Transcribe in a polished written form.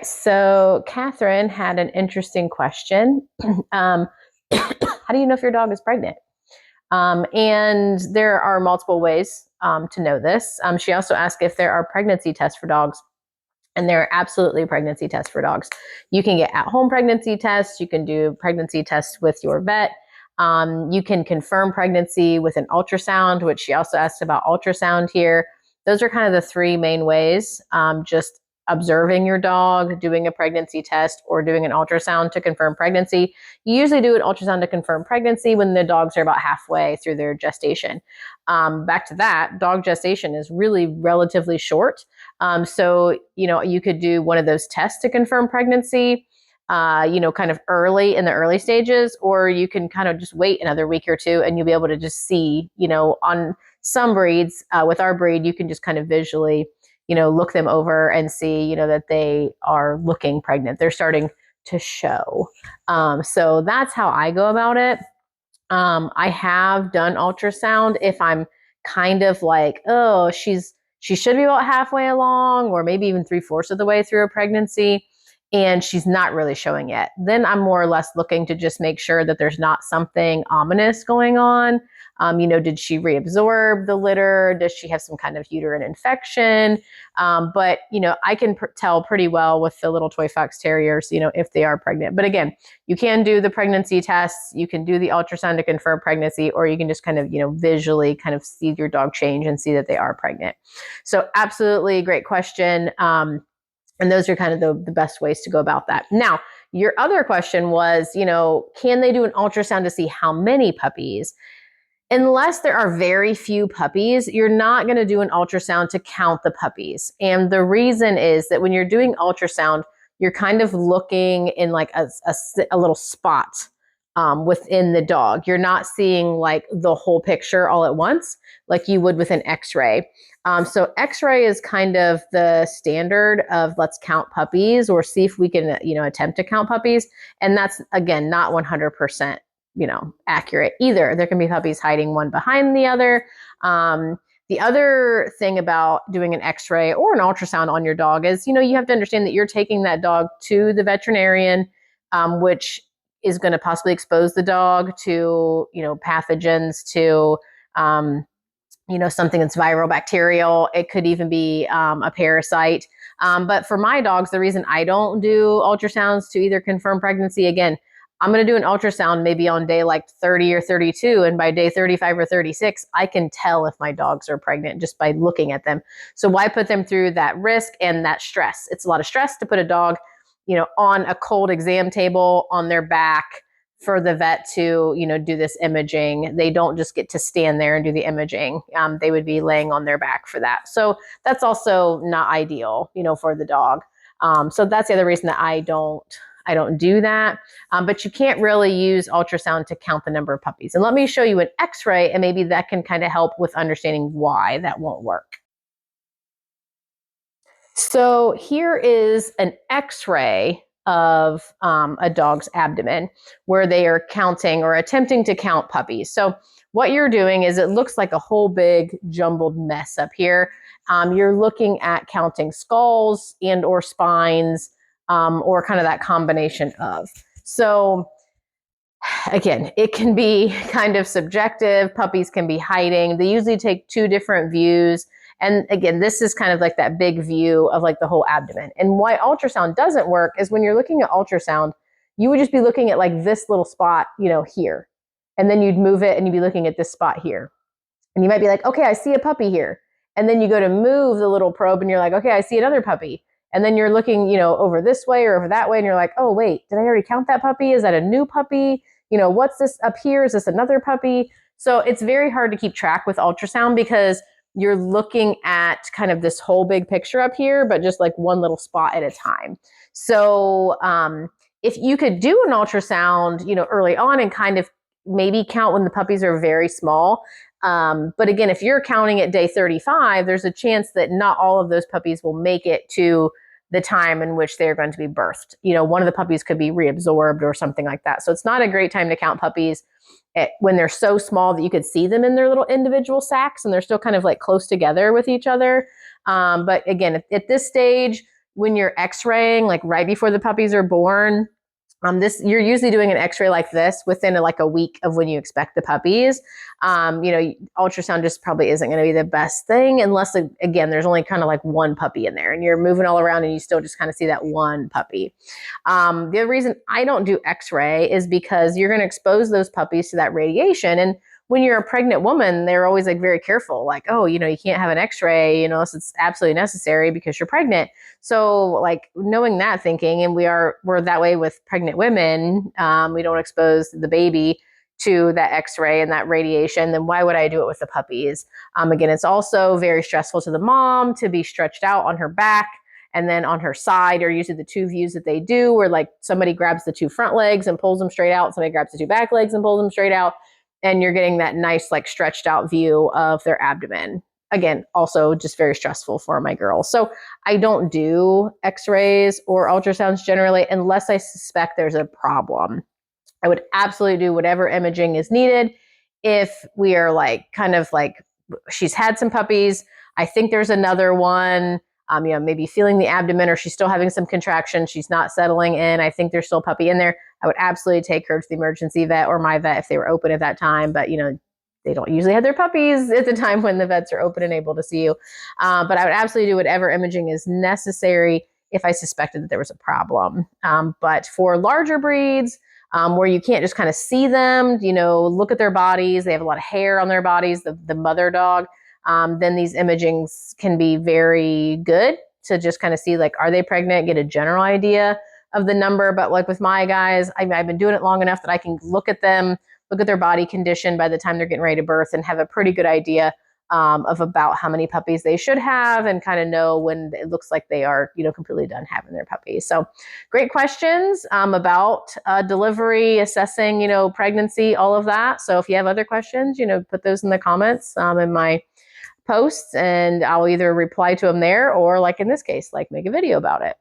So Catherine had an interesting question. How do you know if your dog is pregnant? And there are multiple ways to know this. She also asked if there are pregnancy tests for dogs. And there are absolutely pregnancy tests for dogs. You can get at-home pregnancy tests. You can do pregnancy tests with your vet. You can confirm pregnancy with an ultrasound, which she also asked about ultrasound here. Those are kind of the three main ways. Just observing your dog, doing a pregnancy test, or doing an ultrasound to confirm pregnancy. You usually do an ultrasound to confirm pregnancy when the dogs are about halfway through their gestation. Back to that, dog gestation is really relatively short. So, you could do one of those tests to confirm pregnancy, kind of early in the early stages, or you can kind of just wait another week or two and you'll be able to just see, on some breeds, with our breed, you can just kind of visually, look them over and see, that they are looking pregnant. They're starting to show. So that's how I go about it. I have done ultrasound if I'm kind of like, oh, she should be about halfway along, or maybe even 3/4 of the way through a pregnancy, and she's not really showing yet. Then I'm more or less looking to just make sure that there's not something ominous going on. Did she reabsorb the litter? Does she have some kind of uterine infection? But I can tell pretty well with the little toy fox terriers, if they are pregnant. But again, you can do the pregnancy tests, you can do the ultrasound to confirm pregnancy, or you can just kind of, visually kind of see your dog change and see that they are pregnant. So absolutely great question. And those are kind of the best ways to go about that. Now, your other question was, can they do an ultrasound to see how many puppies? Unless there are very few puppies, you're not going to do an ultrasound to count the puppies. And the reason is that when you're doing ultrasound, you're kind of looking in like a little spot within the dog. You're not seeing like the whole picture all at once, like you would with an x-ray. So x-ray is kind of the standard of let's count puppies or see if we can, attempt to count puppies. And that's, again, not 100%. Accurate either. There can be puppies hiding one behind the other. The other thing about doing an x-ray or an ultrasound on your dog is, you have to understand that you're taking that dog to the veterinarian, which is going to possibly expose the dog to, pathogens, to, something that's viral, bacterial. It could even be a parasite. But for my dogs, the reason I don't do ultrasounds to either confirm pregnancy, again, I'm going to do an ultrasound maybe on day like 30 or 32. And by day 35 or 36, I can tell if my dogs are pregnant just by looking at them. So why put them through that risk and that stress? It's a lot of stress to put a dog, on a cold exam table on their back for the vet to, do this imaging. They don't just get to stand there and do the imaging. They would be laying on their back for that. So that's also not ideal, for the dog. So that's the other reason that I don't do that. But you can't really use ultrasound to count the number of puppies. And let me show you an x-ray, and maybe that can kind of help with understanding why that won't work. So here is an x-ray of a dog's abdomen where they are counting or attempting to count puppies. So what you're doing is it looks like a whole big jumbled mess up here. You're looking at counting skulls and or spines, or kind of that combination of. So again, it can be kind of subjective. Puppies can be hiding. They usually take two different views. And again, this is kind of like that big view of like the whole abdomen. And why ultrasound doesn't work is when you're looking at ultrasound, you would just be looking at like this little spot, here. And then you'd move it and you'd be looking at this spot here. And you might be like, okay, I see a puppy here. And then you go to move the little probe and you're like, okay, I see another puppy. And then you're looking, over this way or over that way. And you're like, oh, wait, did I already count that puppy? Is that a new puppy? What's this up here? Is this another puppy? So it's very hard to keep track with ultrasound because you're looking at kind of this whole big picture up here, but just like one little spot at a time. So if you could do an ultrasound, early on and kind of maybe count when the puppies are very small. But again, if you're counting at day 35, there's a chance that not all of those puppies will make it to the time in which they're going to be birthed. One of the puppies could be reabsorbed or something like that. So it's not a great time to count puppies when they're so small that you could see them in their little individual sacs and they're still kind of like close together with each other. But again, at this stage, when you're x-raying, like right before the puppies are born, you're usually doing an x-ray like this within like a week of when you expect the puppies. Ultrasound just probably isn't going to be the best thing unless, again, there's only kind of like one puppy in there and you're moving all around and you still just kind of see that one puppy. The other reason I don't do x-ray is because you're going to expose those puppies to that radiation. And when you're a pregnant woman, they're always like very careful, like, oh, you can't have an x-ray, unless it's absolutely necessary because you're pregnant. So like knowing that, thinking, and we're that way with pregnant women, we don't expose the baby to that x-ray and that radiation, then why would I do it with the puppies? Again, it's also very stressful to the mom to be stretched out on her back and then on her side, or usually the two views that they do, where like somebody grabs the two front legs and pulls them straight out, somebody grabs the two back legs and pulls them straight out, and you're getting that nice like stretched out view of their abdomen. Again, also just very stressful for my girls. So I don't do x-rays or ultrasounds generally unless I suspect there's a problem. I would absolutely do whatever imaging is needed. If we are like kind of like, she's had some puppies, I think there's another one, maybe feeling the abdomen, or she's still having some contraction, she's not settling in, I think there's still a puppy in there, I would absolutely take her to the emergency vet or my vet if they were open at that time. But they don't usually have their puppies at the time when the vets are open and able to see you. But I would absolutely do whatever imaging is necessary if I suspected that there was a problem. But for larger breeds, where you can't just kind of see them, look at their bodies, they have a lot of hair on their bodies, the mother dog, then these imagings can be very good to just kind of see, like, are they pregnant, get a general idea of the number. But like with my guys, I've been doing it long enough that I can look at them, look at their body condition by the time they're getting ready to birth, and have a pretty good idea of about how many puppies they should have, and kind of know when it looks like they are, completely done having their puppies. So great questions about delivery, assessing, pregnancy, all of that. So if you have other questions, put those in the comments in my posts, and I'll either reply to them there or, like in this case, like make a video about it.